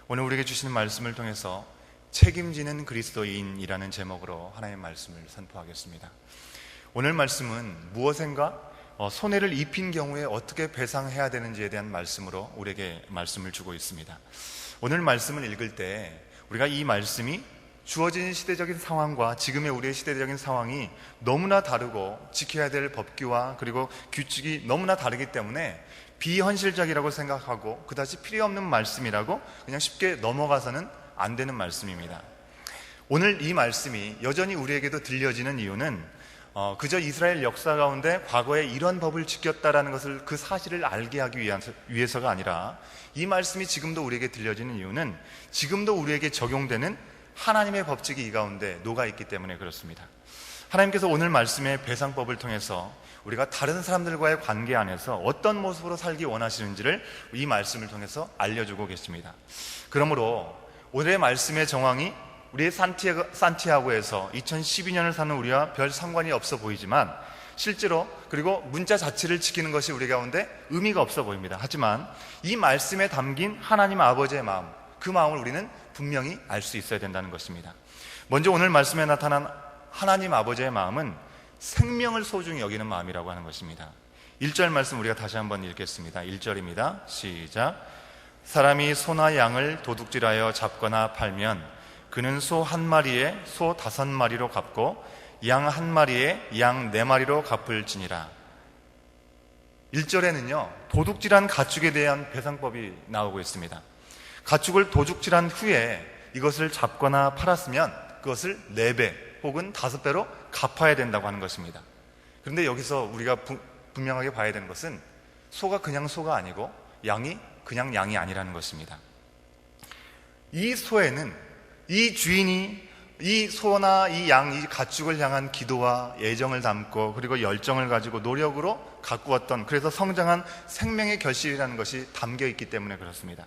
오늘 우리에게 주시는 말씀을 통해서 책임지는 그리스도인이라는 제목으로 하나님의 말씀을 선포하겠습니다. 오늘 말씀은 무엇인가 손해를 입힌 경우에 어떻게 배상해야 되는지에 대한 말씀으로 우리에게 말씀을 주고 있습니다. 오늘 말씀을 읽을 때 우리가 이 말씀이 주어진 시대적인 상황과 지금의 우리의 시대적인 상황이 너무나 다르고 지켜야 될 법규와 그리고 규칙이 너무나 다르기 때문에 비현실적이라고 생각하고 그다지 필요 없는 말씀이라고 그냥 쉽게 넘어가서는 안 되는 말씀입니다. 오늘 이 말씀이 여전히 우리에게도 들려지는 이유는 그저 이스라엘 역사 가운데 과거에 이런 법을 지켰다라는 것을 그 사실을 알게 하기 위해서가 아니라 이 말씀이 지금도 우리에게 들려지는 이유는 지금도 우리에게 적용되는 하나님의 법칙이 이 가운데 녹아있기 때문에 그렇습니다. 하나님께서 오늘 말씀의 배상법을 통해서 우리가 다른 사람들과의 관계 안에서 어떤 모습으로 살기 원하시는지를 이 말씀을 통해서 알려주고 계십니다. 그러므로 오늘의 말씀의 정황이 우리의 산티아고에서 2012년을 사는 우리와 별 상관이 없어 보이지만 실제로 그리고 문자 자체를 지키는 것이 우리 가운데 의미가 없어 보입니다. 하지만 이 말씀에 담긴 하나님 아버지의 마음, 그 마음을 우리는 분명히 알 수 있어야 된다는 것입니다. 먼저 오늘 말씀에 나타난 하나님 아버지의 마음은 생명을 소중히 여기는 마음이라고 하는 것입니다. 1절 말씀 우리가 다시 한번 읽겠습니다. 1절입니다. 시작. 사람이 소나 양을 도둑질하여 잡거나 팔면 그는 소 한 마리에 소 5마리로 갚고 양 한 마리에 양 4마리로 갚을지니라. 1절에는요 도둑질한 가축에 대한 배상법이 나오고 있습니다. 가축을 도둑질한 후에 이것을 잡거나 팔았으면 그것을 4배 혹은 5배로 갚아야 된다고 하는 것입니다. 그런데 여기서 우리가 분명하게 봐야 되는 것은 소가 그냥 소가 아니고 양이 그냥 양이 아니라는 것입니다. 이 소에는 이 주인이 이 소나 이 양, 이 가축을 향한 기도와 애정을 담고 그리고 열정을 가지고 노력으로 가꾸었던, 그래서 성장한 생명의 결실이라는 것이 담겨 있기 때문에 그렇습니다.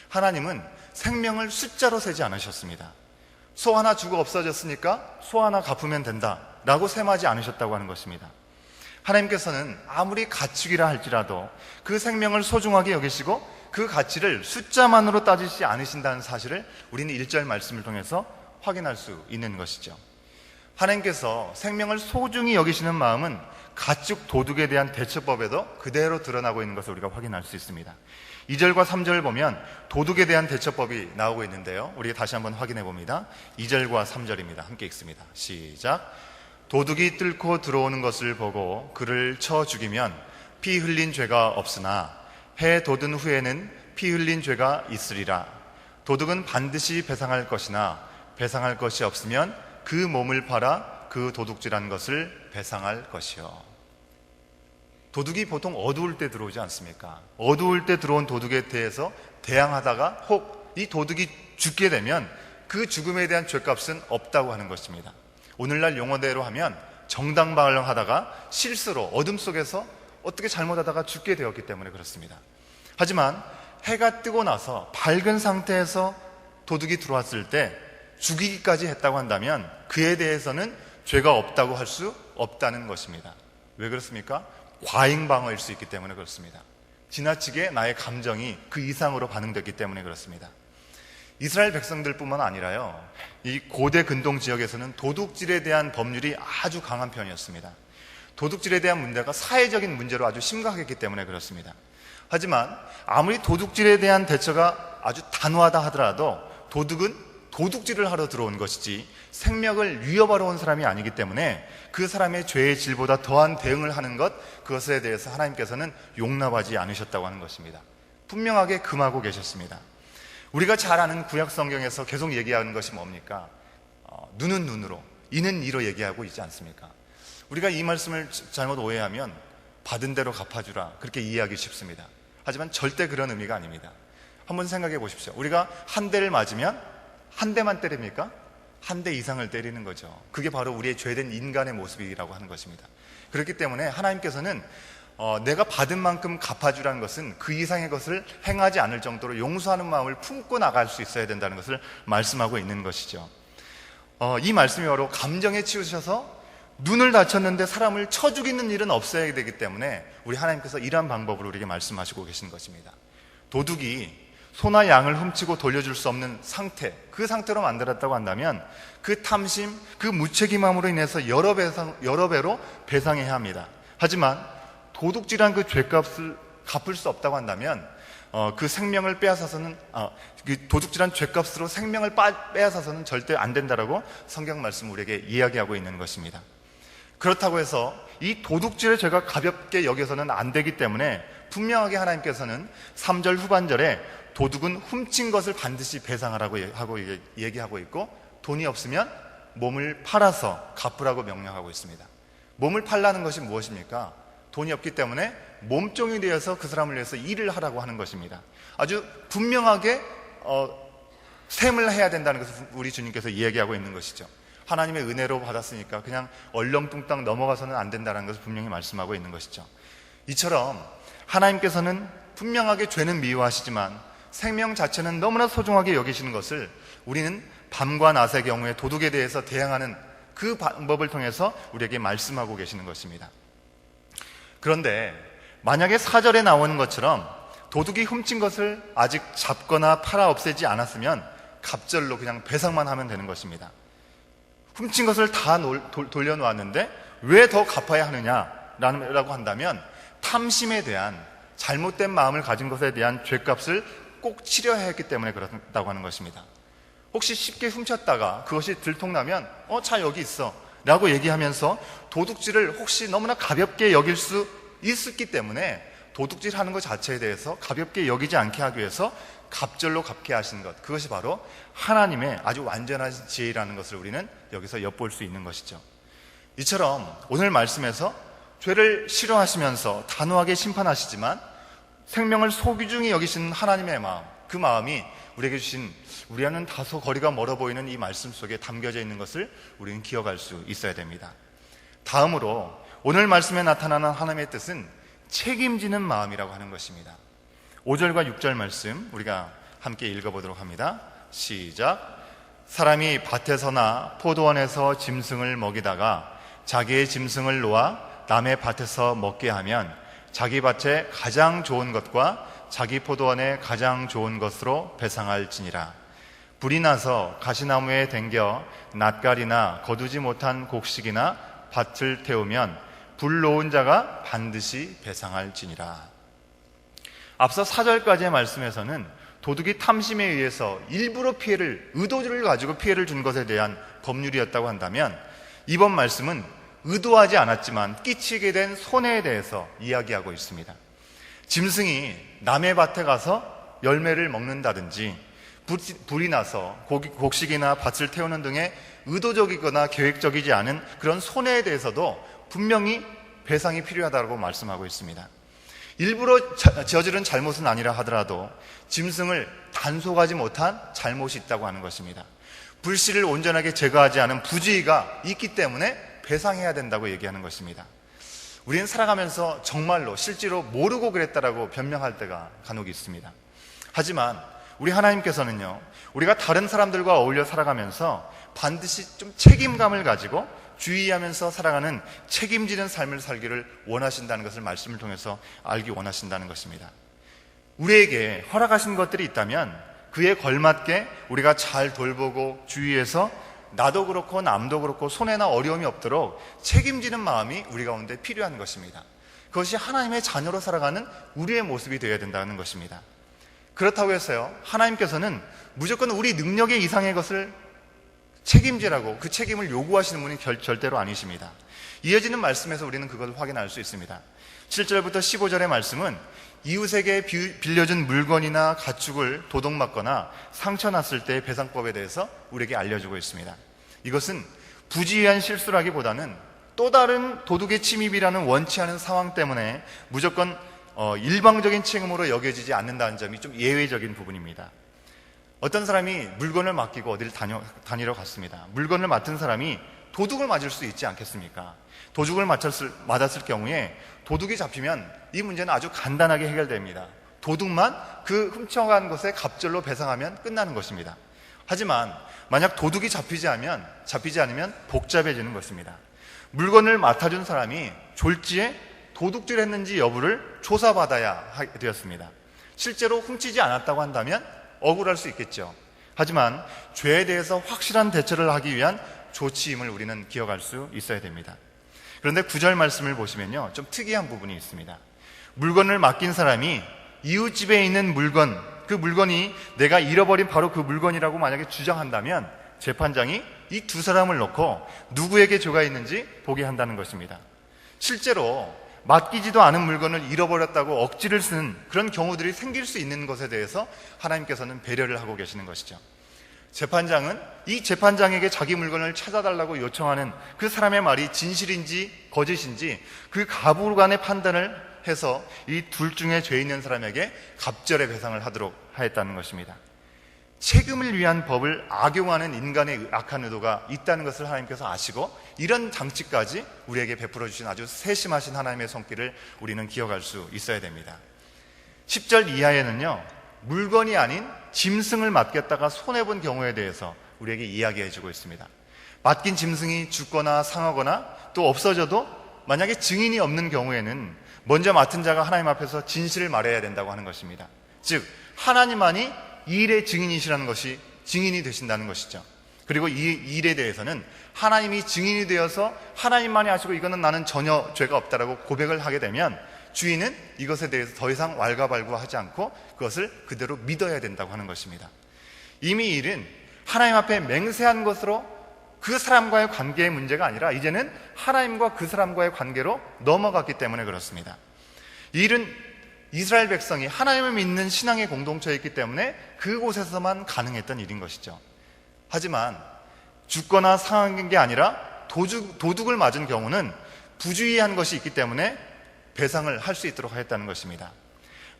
하나님은 생명을 숫자로 세지 않으셨습니다. 소 하나 주고 없어졌으니까 소 하나 갚으면 된다 라고 셈하지 않으셨다고 하는 것입니다. 하나님께서는 아무리 가축이라 할지라도 그 생명을 소중하게 여기시고 그 가치를 숫자만으로 따지지 않으신다는 사실을 우리는 1절 말씀을 통해서 확인할 수 있는 것이죠. 하나님께서 생명을 소중히 여기시는 마음은 가축 도둑에 대한 대처법에도 그대로 드러나고 있는 것을 우리가 확인할 수 있습니다. 2절과 3절을 보면 도둑에 대한 대처법이 나오고 있는데요, 우리가 다시 한번 확인해 봅니다. 2절과 3절입니다. 함께 읽습니다. 시작. 도둑이 뚫고 들어오는 것을 보고 그를 쳐 죽이면 피 흘린 죄가 없으나 해 돋은 후에는 피 흘린 죄가 있으리라. 도둑은 반드시 배상할 것이나 배상할 것이 없으면 그 몸을 팔아 그 도둑질한 것을 배상할 것이요. 도둑이 보통 어두울 때 들어오지 않습니까? 어두울 때 들어온 도둑에 대해서 대항하다가 혹 이 도둑이 죽게 되면 그 죽음에 대한 죄값은 없다고 하는 것입니다. 오늘날 용어대로 하면 정당방황하다가 실수로 어둠 속에서 어떻게 잘못하다가 죽게 되었기 때문에 그렇습니다. 하지만 해가 뜨고 나서 밝은 상태에서 도둑이 들어왔을 때 죽이기까지 했다고 한다면 그에 대해서는 죄가 없다고 할 수 없다는 것입니다. 왜 그렇습니까? 과잉방어일 수 있기 때문에 그렇습니다. 지나치게 나의 감정이 그 이상으로 반응됐기 때문에 그렇습니다. 이스라엘 백성들뿐만 아니라요, 이 고대 근동 지역에서는 도둑질에 대한 법률이 아주 강한 편이었습니다. 도둑질에 대한 문제가 사회적인 문제로 아주 심각했기 때문에 그렇습니다. 하지만 아무리 도둑질에 대한 대처가 아주 단호하다 하더라도 도둑은 도둑질을 하러 들어온 것이지 생명을 위협하러 온 사람이 아니기 때문에 그 사람의 죄의 질보다 더한 대응을 하는 것, 그것에 대해서 하나님께서는 용납하지 않으셨다고 하는 것입니다. 분명하게 금하고 계셨습니다. 우리가 잘 아는 구약 성경에서 계속 얘기하는 것이 뭡니까? 눈은 눈으로, 이는 이로 얘기하고 있지 않습니까? 우리가 이 말씀을 잘못 오해하면 받은 대로 갚아주라, 그렇게 이해하기 쉽습니다. 하지만 절대 그런 의미가 아닙니다. 한번 생각해 보십시오. 우리가 한 대를 맞으면 한 대만 때립니까? 한 대 이상을 때리는 거죠. 그게 바로 우리의 죄된 인간의 모습이라고 하는 것입니다. 그렇기 때문에 하나님께서는 내가 받은 만큼 갚아주라는 것은 그 이상의 것을 행하지 않을 정도로 용서하는 마음을 품고 나갈 수 있어야 된다는 것을 말씀하고 있는 것이죠. 이 말씀이 바로 감정에 치우셔서 눈을 다쳤는데 사람을 쳐 죽이는 일은 없어야 되기 때문에 우리 하나님께서 이러한 방법으로 우리에게 말씀하시고 계신 것입니다. 도둑이 소나 양을 훔치고 돌려줄 수 없는 상태, 그 상태로 만들었다고 한다면 그 탐심, 그 무책임함으로 인해서 여러 배로 배상해야 합니다. 하지만 도둑질한 그 죄값을 갚을 수 없다고 한다면 그 생명을 빼앗아서는 그 도둑질한 죄값으로 생명을 빼앗아서는 절대 안 된다라고 성경 말씀 우리에게 이야기하고 있는 것입니다. 그렇다고 해서 이 도둑질의 죄가 가볍게 여겨서는 안 되기 때문에 분명하게 하나님께서는 3절 후반절에 도둑은 훔친 것을 반드시 배상하라고 하고 얘기하고 있고, 돈이 없으면 몸을 팔아서 갚으라고 명령하고 있습니다. 몸을 팔라는 것이 무엇입니까? 돈이 없기 때문에 몸종이 되어서 그 사람을 위해서 일을 하라고 하는 것입니다. 아주 분명하게 셈을 해야 된다는 것을 우리 주님께서 이야기하고 있는 것이죠. 하나님의 은혜로 받았으니까 그냥 얼렁뚱땅 넘어가서는 안 된다는 것을 분명히 말씀하고 있는 것이죠. 이처럼 하나님께서는 분명하게 죄는 미워하시지만 생명 자체는 너무나 소중하게 여기시는 것을 우리는 밤과 낮의 경우에 도둑에 대해서 대항하는 그 방법을 통해서 우리에게 말씀하고 계시는 것입니다. 그런데 만약에 4절에 나오는 것처럼 도둑이 훔친 것을 아직 잡거나 팔아 없애지 않았으면 갑절로 그냥 배상만 하면 되는 것입니다. 훔친 것을 다 돌려놓았는데 왜 더 갚아야 하느냐라고 한다면 탐심에 대한 잘못된 마음을 가진 것에 대한 죄값을 꼭 치러야 했기 때문에 그렇다고 하는 것입니다. 혹시 쉽게 훔쳤다가 그것이 들통나면 차 여기 있어 라고 얘기하면서 도둑질을 혹시 너무나 가볍게 여길 수 있었기 때문에 도둑질하는 것 자체에 대해서 가볍게 여기지 않게 하기 위해서 갑절로 갚게 하신 것, 그것이 바로 하나님의 아주 완전한 지혜라는 것을 우리는 여기서 엿볼 수 있는 것이죠. 이처럼 오늘 말씀에서 죄를 싫어하시면서 단호하게 심판하시지만 생명을 소귀중히 여기시는 하나님의 마음, 그 마음이 우리에게 주신, 우리와는 다소 거리가 멀어 보이는 이 말씀 속에 담겨져 있는 것을 우리는 기억할 수 있어야 됩니다. 다음으로 오늘 말씀에 나타나는 하나님의 뜻은 책임지는 마음이라고 하는 것입니다. 5절과 6절 말씀 우리가 함께 읽어보도록 합니다. 시작. 사람이 밭에서나 포도원에서 짐승을 먹이다가 자기의 짐승을 놓아 남의 밭에서 먹게 하면 자기 밭에 가장 좋은 것과 자기 포도원에 가장 좋은 것으로 배상할지니라. 불이 나서 가시나무에 댕겨 낫갈이나 거두지 못한 곡식이나 밭을 태우면 불 놓은 자가 반드시 배상할지니라. 앞서 4절까지의 말씀에서는 도둑이 탐심에 의해서 일부러 의도를 가지고 피해를 준 것에 대한 법률이었다고 한다면, 이번 말씀은 의도하지 않았지만 끼치게 된 손해에 대해서 이야기하고 있습니다. 짐승이 남의 밭에 가서 열매를 먹는다든지 불이 나서 곡식이나 밭을 태우는 등의 의도적이거나 계획적이지 않은 그런 손해에 대해서도 분명히 배상이 필요하다고 말씀하고 있습니다. 일부러 저지른 잘못은 아니라 하더라도 짐승을 단속하지 못한 잘못이 있다고 하는 것입니다. 불씨를 온전하게 제거하지 않은 부주의가 있기 때문에 배상해야 된다고 얘기하는 것입니다. 우리는 살아가면서 정말로 실제로 모르고 그랬다라고 변명할 때가 간혹 있습니다. 하지만 우리 하나님께서는요, 우리가 다른 사람들과 어울려 살아가면서 반드시 좀 책임감을 가지고 주의하면서 살아가는 책임지는 삶을 살기를 원하신다는 것을 말씀을 통해서 알기 원하신다는 것입니다. 우리에게 허락하신 것들이 있다면 그에 걸맞게 우리가 잘 돌보고 주의해서 나도 그렇고 남도 그렇고 손해나 어려움이 없도록 책임지는 마음이 우리 가운데 필요한 것입니다. 그것이 하나님의 자녀로 살아가는 우리의 모습이 되어야 된다는 것입니다. 그렇다고 해서요, 하나님께서는 무조건 우리 능력의 이상의 것을 책임지라고 그 책임을 요구하시는 분이 절대로 아니십니다. 이어지는 말씀에서 우리는 그것을 확인할 수 있습니다. 7절부터 15절의 말씀은 이웃에게 빌려준 물건이나 가축을 도둑맞거나 상처났을 때의 배상법에 대해서 우리에게 알려주고 있습니다. 이것은 부지한 실수라기보다는 또 다른 도둑의 침입이라는 원치 않은 상황 때문에 무조건 일방적인 책임으로 여겨지지 않는다는 점이 좀 예외적인 부분입니다. 어떤 사람이 물건을 맡기고 어디를 다니러 갔습니다. 물건을 맡은 사람이 도둑을 맞을 수 있지 않겠습니까? 도둑을 맞았을 경우에 도둑이 잡히면 이 문제는 아주 간단하게 해결됩니다. 도둑만 그 훔쳐간 것에 갑절로 배상하면 끝나는 것입니다. 하지만 만약 도둑이 잡히지 않으면 복잡해지는 것입니다. 물건을 맡아준 사람이 졸지에 도둑질했는지 여부를 조사받아야 되었습니다. 실제로 훔치지 않았다고 한다면 억울할 수 있겠죠. 하지만 죄에 대해서 확실한 대처를 하기 위한 조치임을 우리는 기억할 수 있어야 됩니다. 그런데 9절 말씀을 보시면요, 좀 특이한 부분이 있습니다. 물건을 맡긴 사람이 이웃집에 있는 물건, 그 물건이 내가 잃어버린 바로 그 물건이라고 만약에 주장한다면 재판장이 이 두 사람을 놓고 누구에게 죄가 있는지 보게 한다는 것입니다. 실제로 맡기지도 않은 물건을 잃어버렸다고 억지를 쓰는 그런 경우들이 생길 수 있는 것에 대해서 하나님께서는 배려를 하고 계시는 것이죠. 재판장은 이 재판장에게 자기 물건을 찾아달라고 요청하는 그 사람의 말이 진실인지 거짓인지 그 가부간의 판단을 해서 이 둘 중에 죄 있는 사람에게 갑절의 배상을 하도록 하였다는 것입니다. 책임을 위한 법을 악용하는 인간의 악한 의도가 있다는 것을 하나님께서 아시고 이런 장치까지 우리에게 베풀어 주신 아주 세심하신 하나님의 손길을 우리는 기억할 수 있어야 됩니다. 10절 이하에는요, 물건이 아닌 짐승을 맡겼다가 손해본 경우에 대해서 우리에게 이야기해 주고 있습니다. 맡긴 짐승이 죽거나 상하거나 또 없어져도 만약에 증인이 없는 경우에는 먼저 맡은 자가 하나님 앞에서 진실을 말해야 된다고 하는 것입니다. 즉 하나님만이 이 일의 증인이시라는 것이 증인이 되신다는 것이죠. 그리고 이 일에 대해서는 하나님이 증인이 되어서 하나님만이 아시고 이거는 나는 전혀 죄가 없다라고 고백을 하게 되면 주인은 이것에 대해서 더 이상 왈가왈부하지 않고 그것을 그대로 믿어야 된다고 하는 것입니다. 이미 이 일은 하나님 앞에 맹세한 것으로 그 사람과의 관계의 문제가 아니라 이제는 하나님과 그 사람과의 관계로 넘어갔기 때문에 그렇습니다. 이 일은 이스라엘 백성이 하나님을 믿는 신앙의 공동체였기 때문에 그곳에서만 가능했던 일인 것이죠. 하지만 죽거나 상한 게 아니라 도둑을 맞은 경우는 부주의한 것이 있기 때문에 배상을 할 수 있도록 하였다는 것입니다.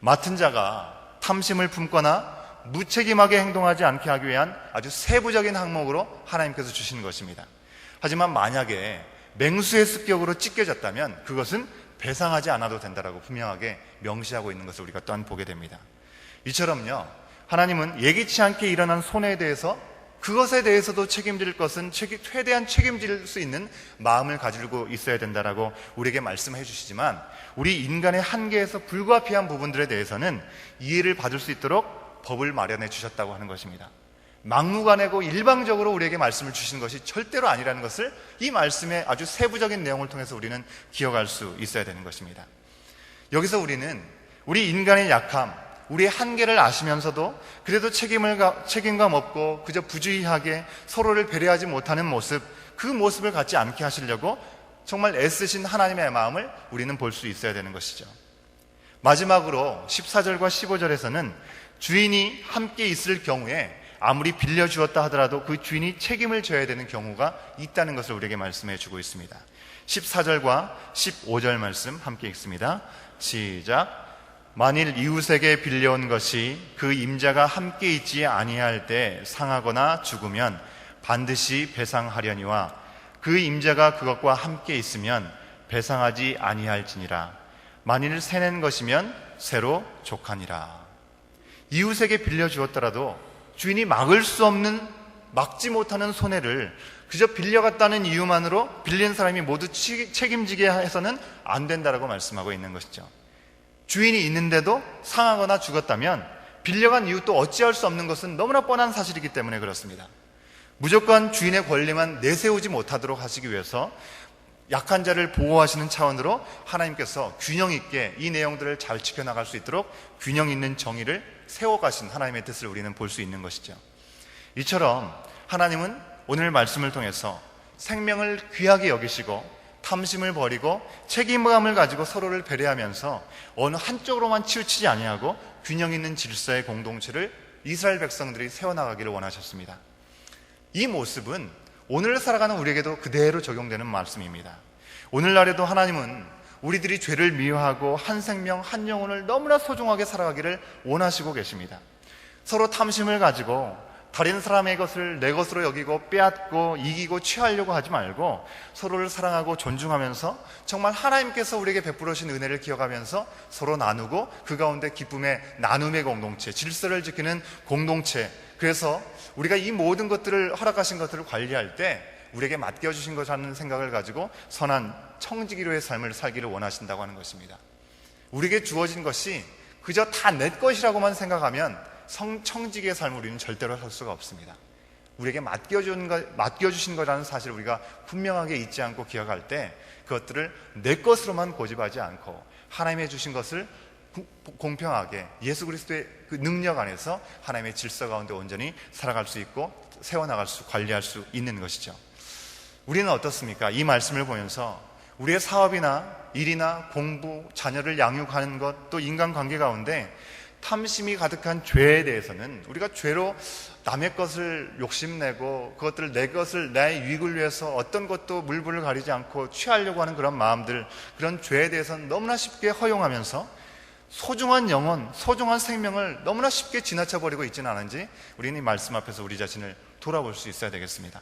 맡은 자가 탐심을 품거나 무책임하게 행동하지 않게 하기 위한 아주 세부적인 항목으로 하나님께서 주시는 것입니다. 하지만 만약에 맹수의 습격으로 찢겨졌다면 그것은 배상하지 않아도 된다라고 분명하게 명시하고 있는 것을 우리가 또한 보게 됩니다. 이처럼요, 하나님은 예기치 않게 일어난 손해에 대해서 그것에 대해서도 책임질 것은 최대한 책임질 수 있는 마음을 가지고 있어야 된다라고 우리에게 말씀해 주시지만 우리 인간의 한계에서 불가피한 부분들에 대해서는 이해를 받을 수 있도록 법을 마련해 주셨다고 하는 것입니다. 막무가내고 일방적으로 우리에게 말씀을 주신 것이 절대로 아니라는 것을 이 말씀의 아주 세부적인 내용을 통해서 우리는 기억할 수 있어야 되는 것입니다. 여기서 우리는 우리 인간의 약함, 우리의 한계를 아시면서도 그래도 책임감 없고 그저 부주의하게 서로를 배려하지 못하는 모습, 그 모습을 갖지 않게 하시려고 정말 애쓰신 하나님의 마음을 우리는 볼 수 있어야 되는 것이죠. 마지막으로 14절과 15절에서는 주인이 함께 있을 경우에 아무리 빌려주었다 하더라도 그 주인이 책임을 져야 되는 경우가 있다는 것을 우리에게 말씀해 주고 있습니다. 14절과 15절 말씀 함께 읽습니다. 시작. 만일 이웃에게 빌려온 것이 그 임자가 함께 있지 아니할 때 상하거나 죽으면 반드시 배상하려니와 그 임자가 그것과 함께 있으면 배상하지 아니할지니라. 만일 새낸 것이면 새로 족하니라. 이웃에게 빌려주었더라도 주인이 막지 못하는 손해를 그저 빌려갔다는 이유만으로 빌린 사람이 모두 책임지게 해서는 안 된다라고 말씀하고 있는 것이죠. 주인이 있는데도 상하거나 죽었다면 빌려간 이웃도 어찌할 수 없는 것은 너무나 뻔한 사실이기 때문에 그렇습니다. 무조건 주인의 권리만 내세우지 못하도록 하시기 위해서 약한 자를 보호하시는 차원으로 하나님께서 균형 있게 이 내용들을 잘 지켜나갈 수 있도록 균형 있는 정의를 세워가신 하나님의 뜻을 우리는 볼 수 있는 것이죠. 이처럼 하나님은 오늘 말씀을 통해서 생명을 귀하게 여기시고 탐심을 버리고 책임감을 가지고 서로를 배려하면서 어느 한쪽으로만 치우치지 아니하고 균형 있는 질서의 공동체를 이스라엘 백성들이 세워나가기를 원하셨습니다. 이 모습은 오늘 살아가는 우리에게도 그대로 적용되는 말씀입니다. 오늘날에도 하나님은 우리들이 죄를 미워하고 한 생명, 한 영혼을 너무나 소중하게 살아가기를 원하시고 계십니다. 서로 탐심을 가지고 다른 사람의 것을 내 것으로 여기고 빼앗고 이기고 취하려고 하지 말고 서로를 사랑하고 존중하면서 정말 하나님께서 우리에게 베풀어 주신 은혜를 기억하면서 서로 나누고 그 가운데 기쁨의 나눔의 공동체, 질서를 지키는 공동체, 그래서 우리가 이 모든 것들을 허락하신 것들을 관리할 때 우리에게 맡겨주신 것이라는 생각을 가지고 선한 청지기로의 삶을 살기를 원하신다고 하는 것입니다. 우리에게 주어진 것이 그저 다 내 것이라고만 생각하면 청지기의 삶을 우리는 절대로 살 수가 없습니다. 우리에게 맡겨주신 거라는 사실을 우리가 분명하게 잊지 않고 기억할 때 그것들을 내 것으로만 고집하지 않고 하나님의 주신 것을 공평하게 예수 그리스도의 그 능력 안에서 하나님의 질서 가운데 온전히 살아갈 수 있고 세워나갈 수, 관리할 수 있는 것이죠. 우리는 어떻습니까? 이 말씀을 보면서 우리의 사업이나 일이나 공부, 자녀를 양육하는 것, 또 인간관계 가운데 탐심이 가득한 죄에 대해서는 우리가 죄로 남의 것을 욕심내고 그것들을 내 것을 내 유익을 위해서 어떤 것도 물불을 가리지 않고 취하려고 하는 그런 마음들, 그런 죄에 대해서는 너무나 쉽게 허용하면서 소중한 영혼, 소중한 생명을 너무나 쉽게 지나쳐버리고 있지는 않은지 우리는 이 말씀 앞에서 우리 자신을 돌아볼 수 있어야 되겠습니다.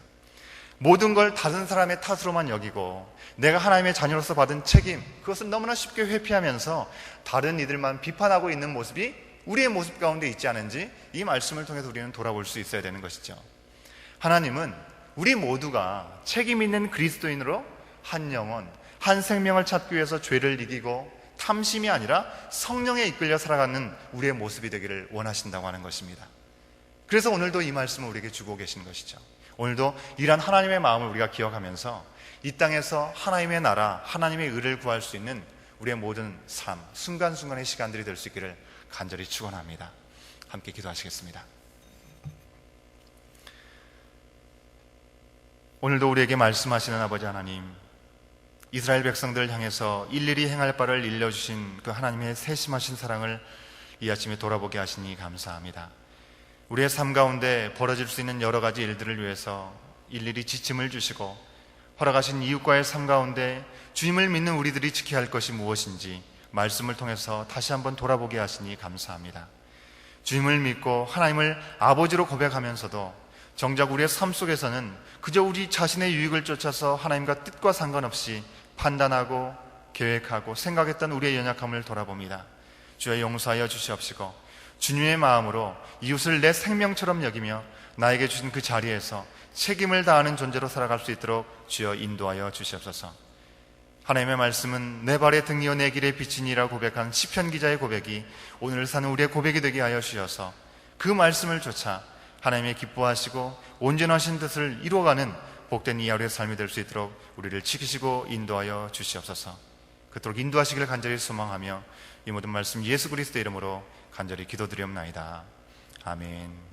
모든 걸 다른 사람의 탓으로만 여기고 내가 하나님의 자녀로서 받은 책임, 그것을 너무나 쉽게 회피하면서 다른 이들만 비판하고 있는 모습이 우리의 모습 가운데 있지 않은지 이 말씀을 통해서 우리는 돌아볼 수 있어야 되는 것이죠. 하나님은 우리 모두가 책임 있는 그리스도인으로 한 영혼, 한 생명을 찾기 위해서 죄를 이기고 탐심이 아니라 성령에 이끌려 살아가는 우리의 모습이 되기를 원하신다고 하는 것입니다. 그래서 오늘도 이 말씀을 우리에게 주고 계신 것이죠. 오늘도 이러한 하나님의 마음을 우리가 기억하면서 이 땅에서 하나님의 나라, 하나님의 의를 구할 수 있는 우리의 모든 삶, 순간순간의 시간들이 될 수 있기를 간절히 축원합니다. 함께 기도하시겠습니다. 오늘도 우리에게 말씀하시는 아버지 하나님, 이스라엘 백성들을 향해서 일일이 행할 바를 일러주신 그 하나님의 세심하신 사랑을 이 아침에 돌아보게 하시니 감사합니다. 우리의 삶 가운데 벌어질 수 있는 여러 가지 일들을 위해서 일일이 지침을 주시고 허락하신 이웃과의 삶 가운데 주님을 믿는 우리들이 지켜야 할 것이 무엇인지 말씀을 통해서 다시 한번 돌아보게 하시니 감사합니다. 주님을 믿고 하나님을 아버지로 고백하면서도 정작 우리의 삶 속에서는 그저 우리 자신의 유익을 쫓아서 하나님과 뜻과 상관없이 판단하고 계획하고 생각했던 우리의 연약함을 돌아봅니다. 주여 용서하여 주시옵시고 주님의 마음으로 이웃을 내 생명처럼 여기며 나에게 주신 그 자리에서 책임을 다하는 존재로 살아갈 수 있도록 주여 인도하여 주시옵소서. 하나님의 말씀은 내 발의 등이요 내 길의 빛이니라 고백한 시편 기자의 고백이 오늘 사는 우리의 고백이 되게 하여 주셔서 그 말씀을 쫓아 하나님의 기뻐하시고 온전하신 뜻을 이루어가는 복된 이 하루의 삶이 될 수 있도록 우리를 지키시고 인도하여 주시옵소서. 그토록 인도하시기를 간절히 소망하며 이 모든 말씀 예수 그리스도의 이름으로 간절히 기도드리옵나이다. 아멘.